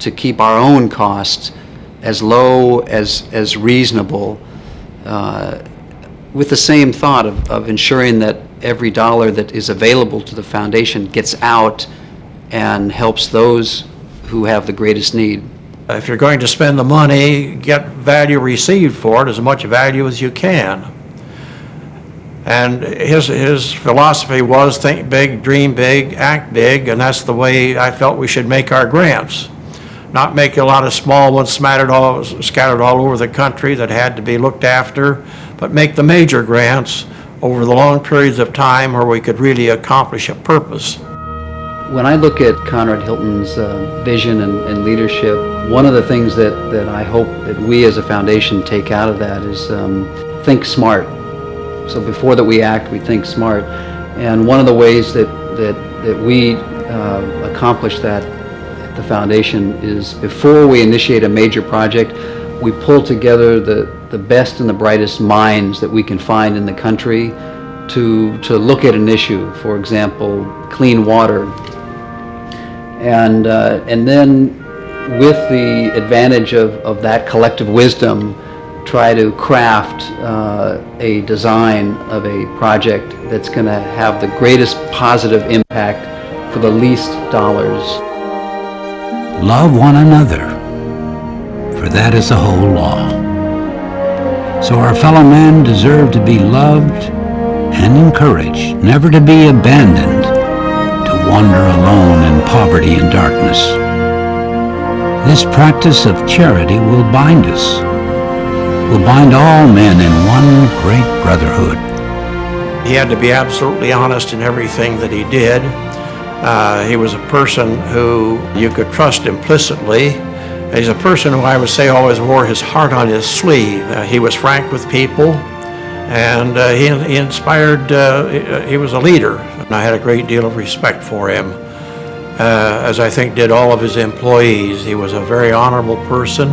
keep our own costs as low as reasonable, with the same thought of ensuring that every dollar that is available to the foundation gets out and helps those who have the greatest need. If you're going to spend the money, get value received for it, as much value as you can. And his philosophy was think big, dream big, act big, and that's the way I felt we should make our grants. Not make a lot of small ones scattered all over the country that had to be looked after, but make the major grants over the long periods of time where we could really accomplish a purpose. When I look at Conrad Hilton's vision and leadership, one of the things that I hope that we as a foundation take out of that is think smart. So before that we act, we think smart. And one of the ways that we accomplish that at the foundation is before we initiate a major project, we pull together the best and the brightest minds that we can find in the country to look at an issue. For example, clean water. And then with the advantage of that collective wisdom, try to craft a design of a project that's going to have the greatest positive impact for the least dollars. Love one another, for that is the whole law. So our fellow men deserve to be loved and encouraged, never to be abandoned, to wander alone in poverty and darkness. This practice of charity will bind us, will bind all men in one great brotherhood. He had to be absolutely honest in everything that he did. He was a person who you could trust implicitly. He's a person who I would say always wore his heart on his sleeve. He was frank with people, and he inspired, he was a leader. And I had a great deal of respect for him, as I think did all of his employees. He was a very honorable person.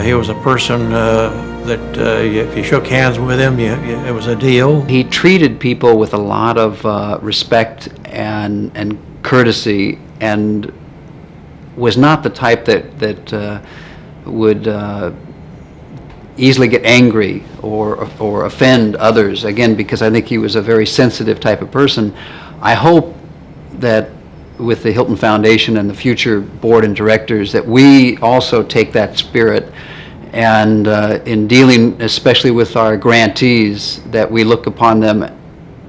He was a person that if you shook hands with him, it was a deal. He treated people with a lot of respect and courtesy, and was not the type that would easily get angry or offend others, again, because I think he was a very sensitive type of person. I hope that with the Hilton Foundation and the future board and directors that we also take that spirit and in dealing especially with our grantees, that we look upon them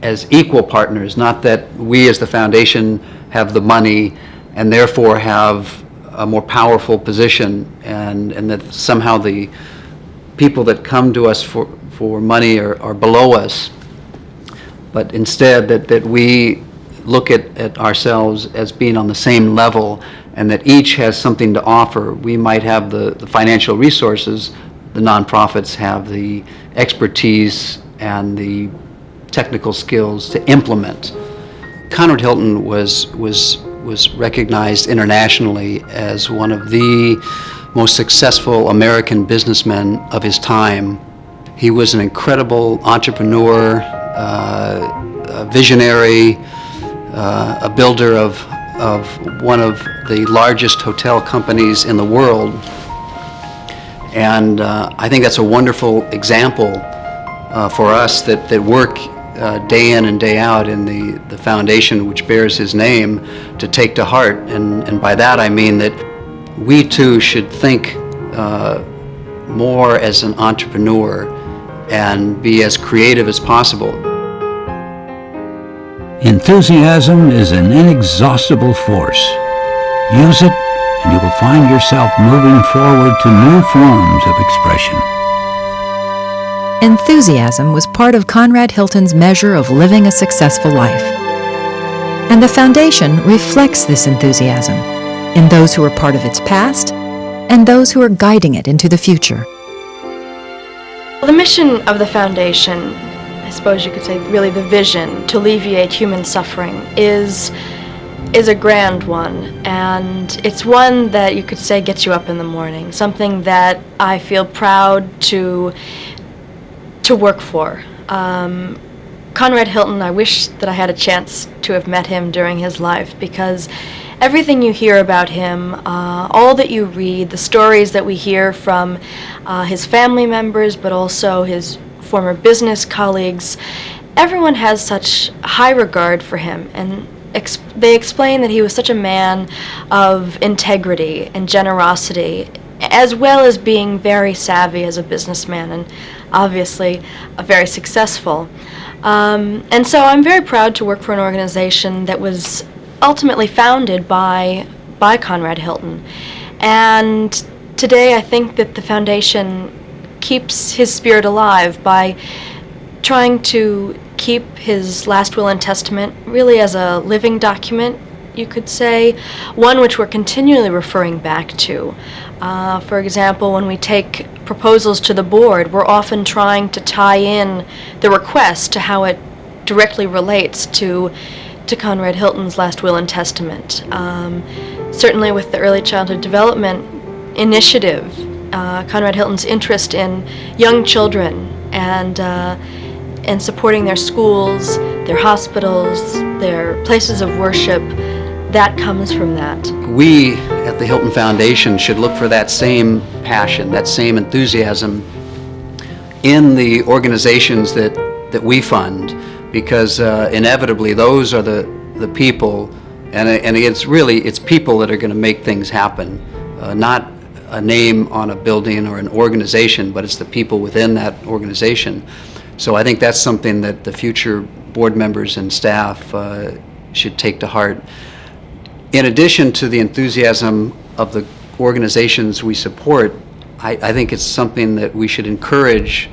as equal partners, not that we as the foundation have the money and therefore have a more powerful position, and that somehow the people that come to us for money are below us, but instead that we look at ourselves as being on the same level, and that each has something to offer. We might have the financial resources, the nonprofits have the expertise and the technical skills to implement. Conrad Hilton was recognized internationally as one of the most successful American businessmen of his time. He was an incredible entrepreneur, a visionary, a builder of one of the largest hotel companies in the world. And I think that's a wonderful example for us that work day in and day out in the foundation which bears his name to take to heart. And by that I mean that we too should think more as an entrepreneur and be as creative as possible. Enthusiasm is an inexhaustible force. Use it, and you will find yourself moving forward to new forms of expression. Enthusiasm was part of Conrad Hilton's measure of living a successful life. And the foundation reflects this enthusiasm in those who are part of its past and those who are guiding it into the future. The mission of the foundation, I suppose you could say really the vision to alleviate human suffering, is a grand one, and it's one that you could say gets you up in the morning, something that I feel proud to work for. Conrad Hilton, I wish that I had a chance to have met him during his life, because everything you hear about him, all that you read, the stories that we hear from his family members, but also his former business colleagues, everyone has such high regard for him, and they explain that he was such a man of integrity and generosity, as well as being very savvy as a businessman and obviously very successful. And so I'm very proud to work for an organization that was ultimately founded by Conrad Hilton. And today I think that the foundation keeps his spirit alive by trying to keep his last will and testament really as a living document, you could say, one which we're continually referring back to. For example, when we take proposals to the board, we're often trying to tie in the request to how it directly relates to Conrad Hilton's last will and testament. Certainly with the Early Childhood Development Initiative, Conrad Hilton's interest in young children and supporting their schools, their hospitals, their places of worship, that comes from that. We at the Hilton Foundation should look for that same passion, that same enthusiasm in the organizations that we fund, because inevitably those are the people, and it's people that are going to make things happen, not a name on a building or an organization, but it's the people within that organization. So I think that's something that the future board members and staff should take to heart. In addition to the enthusiasm of the organizations we support, I think it's something that we should encourage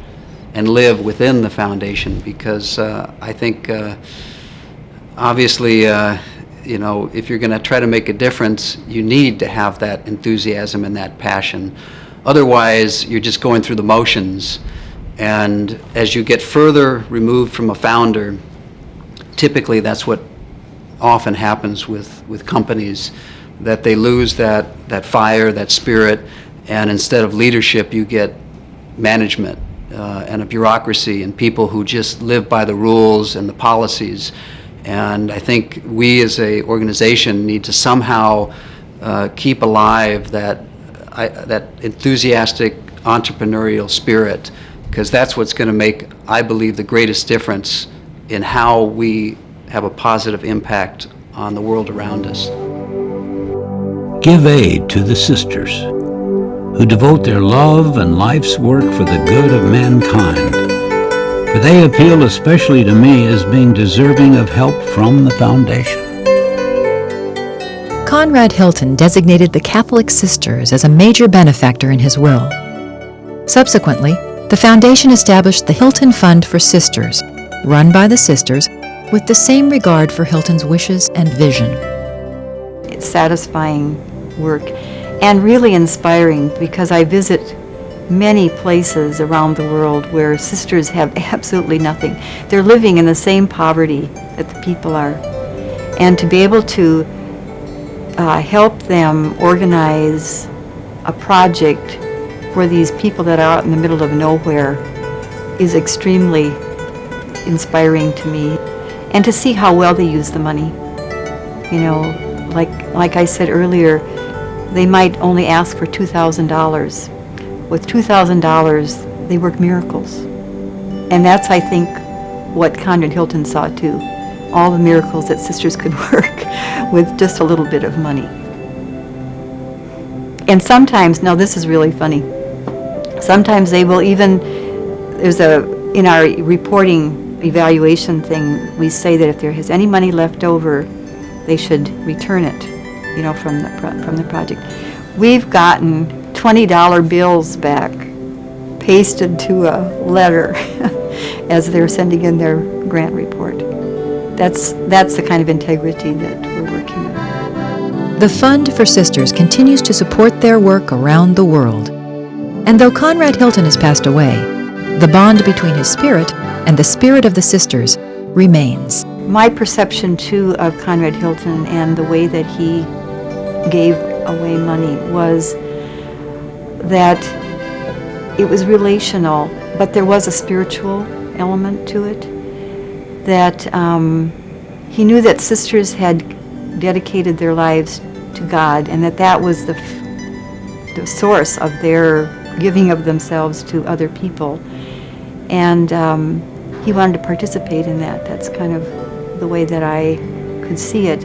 and live within the foundation, because I think obviously if you're going to try to make a difference, you need to have that enthusiasm and that passion. Otherwise, you're just going through the motions. And as you get further removed from a founder, typically that's what often happens with companies, that they lose that fire, that spirit, and instead of leadership, you get management and a bureaucracy and people who just live by the rules and the policies. And I think we as an organization need to somehow keep alive that that enthusiastic entrepreneurial spirit, because that's what's going to make, I believe, the greatest difference in how we have a positive impact on the world around us. Give aid to the sisters who devote their love and life's work for the good of mankind, for they appeal especially to me as being deserving of help from the foundation. Conrad Hilton designated the Catholic Sisters as a major benefactor in his will. Subsequently, the foundation established the Hilton Fund for Sisters, run by the sisters with the same regard for Hilton's wishes and vision. It's satisfying work and really inspiring, because I visit many places around the world where sisters have absolutely nothing. They're living in the same poverty that the people are. And to be able to help them organize a project for these people that are out in the middle of nowhere is extremely inspiring to me. And to see how well they use the money. You know, like I said earlier, they might only ask for $2,000. With $2,000, they work miracles. And that's, I think, what Conrad Hilton saw too. All the miracles that sisters could work with just a little bit of money. And sometimes, now this is really funny, sometimes they will even, in our reporting evaluation thing, we say that if there is any money left over, they should return it, you know, from the project. We've gotten $20 bills back, pasted to a letter as they're sending in their grant report. That's the kind of integrity that we're working with. The Fund for Sisters continues to support their work around the world. And though Conrad Hilton has passed away, the bond between his spirit and the spirit of the sisters remains. My perception, too, of Conrad Hilton and the way that he gave away money was that it was relational, but there was a spiritual element to it. That he knew that sisters had dedicated their lives to God, and that was the source of their giving of themselves to other people. And he wanted to participate in that. That's kind of the way that I could see it.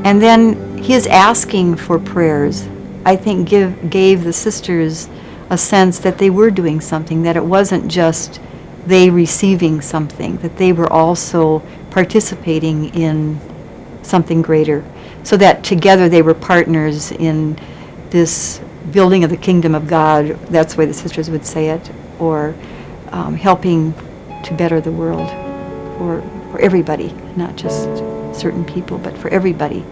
And then his asking for prayers, I think, gave the sisters a sense that they were doing something, that it wasn't just they receiving something, that they were also participating in something greater, so that together they were partners in this building of the kingdom of God. That's the way the sisters would say it, or helping to better the world for everybody, not just certain people, but for everybody.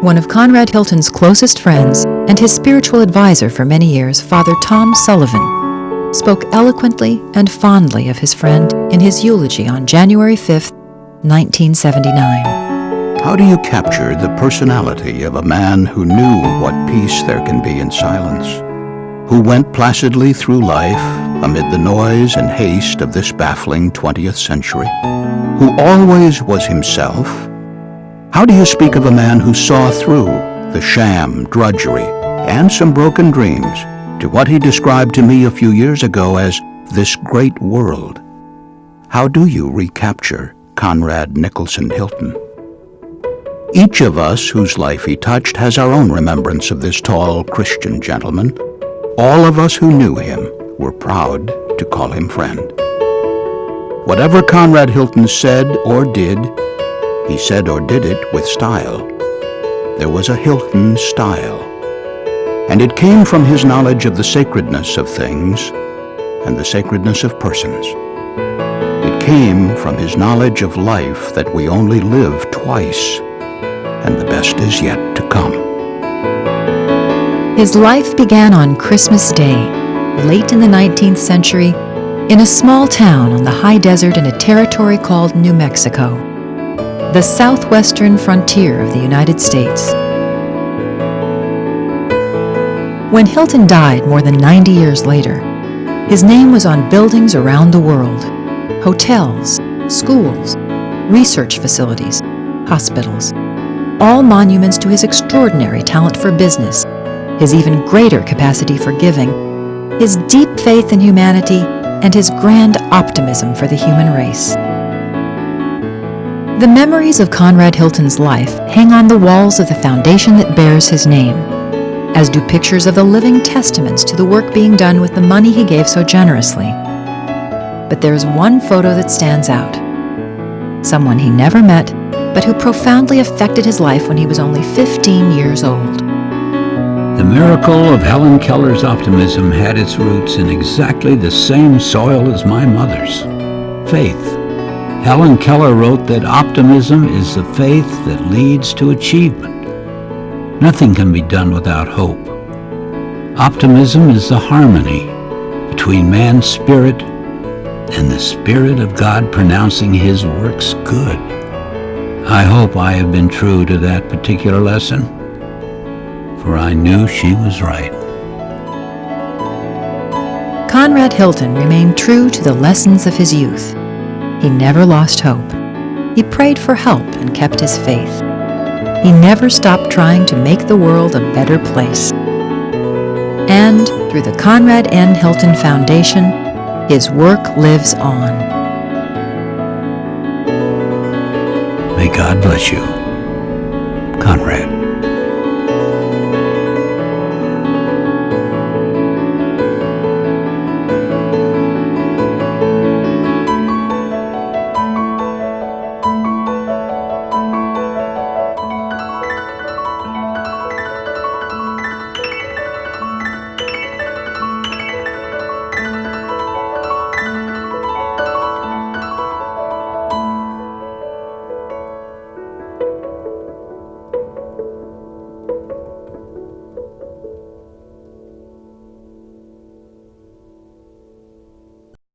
One of Conrad Hilton's closest friends and his spiritual advisor for many years, Father Tom Sullivan, spoke eloquently and fondly of his friend in his eulogy on January 5th, 1979. How do you capture the personality of a man who knew what peace there can be in silence, who went placidly through life amid the noise and haste of this baffling 20th century, who always was himself? How do you speak of a man who saw through the sham, drudgery, and some broken dreams to what he described to me a few years ago as this great world? How do you recapture Conrad Nicholson Hilton? Each of us whose life he touched has our own remembrance of this tall Christian gentleman. All of us who knew him were proud to call him friend. Whatever Conrad Hilton said or did, he said or did it with style. There was a Hilton style, and it came from his knowledge of the sacredness of things and the sacredness of persons. It came from his knowledge of life that we only live twice, and the best is yet to come. His life began on Christmas Day, late in the 19th century, in a small town on the high desert in a territory called New Mexico, the southwestern frontier of the United States. When Hilton died more than 90 years later, his name was on buildings around the world, hotels, schools, research facilities, hospitals, all monuments to his extraordinary talent for business his even greater capacity for giving, his deep faith in humanity, and his grand optimism for the human race. The memories of Conrad Hilton's life hang on the walls of the foundation that bears his name, as do pictures of the living testaments to the work being done with the money he gave so generously. But there's one photo that stands out. Someone he never met, but who profoundly affected his life when he was only 15 years old. The miracle of Helen Keller's optimism had its roots in exactly the same soil as my mother's, faith. Helen Keller wrote that optimism is the faith that leads to achievement. Nothing can be done without hope. Optimism is the harmony between man's spirit and the Spirit of God pronouncing His works good. I hope I have been true to that particular lesson, for I knew she was right. Conrad Hilton remained true to the lessons of his youth. He never lost hope. He prayed for help and kept his faith. He never stopped trying to make the world a better place. And through the Conrad N. Hilton Foundation, his work lives on. May God bless you, Conrad.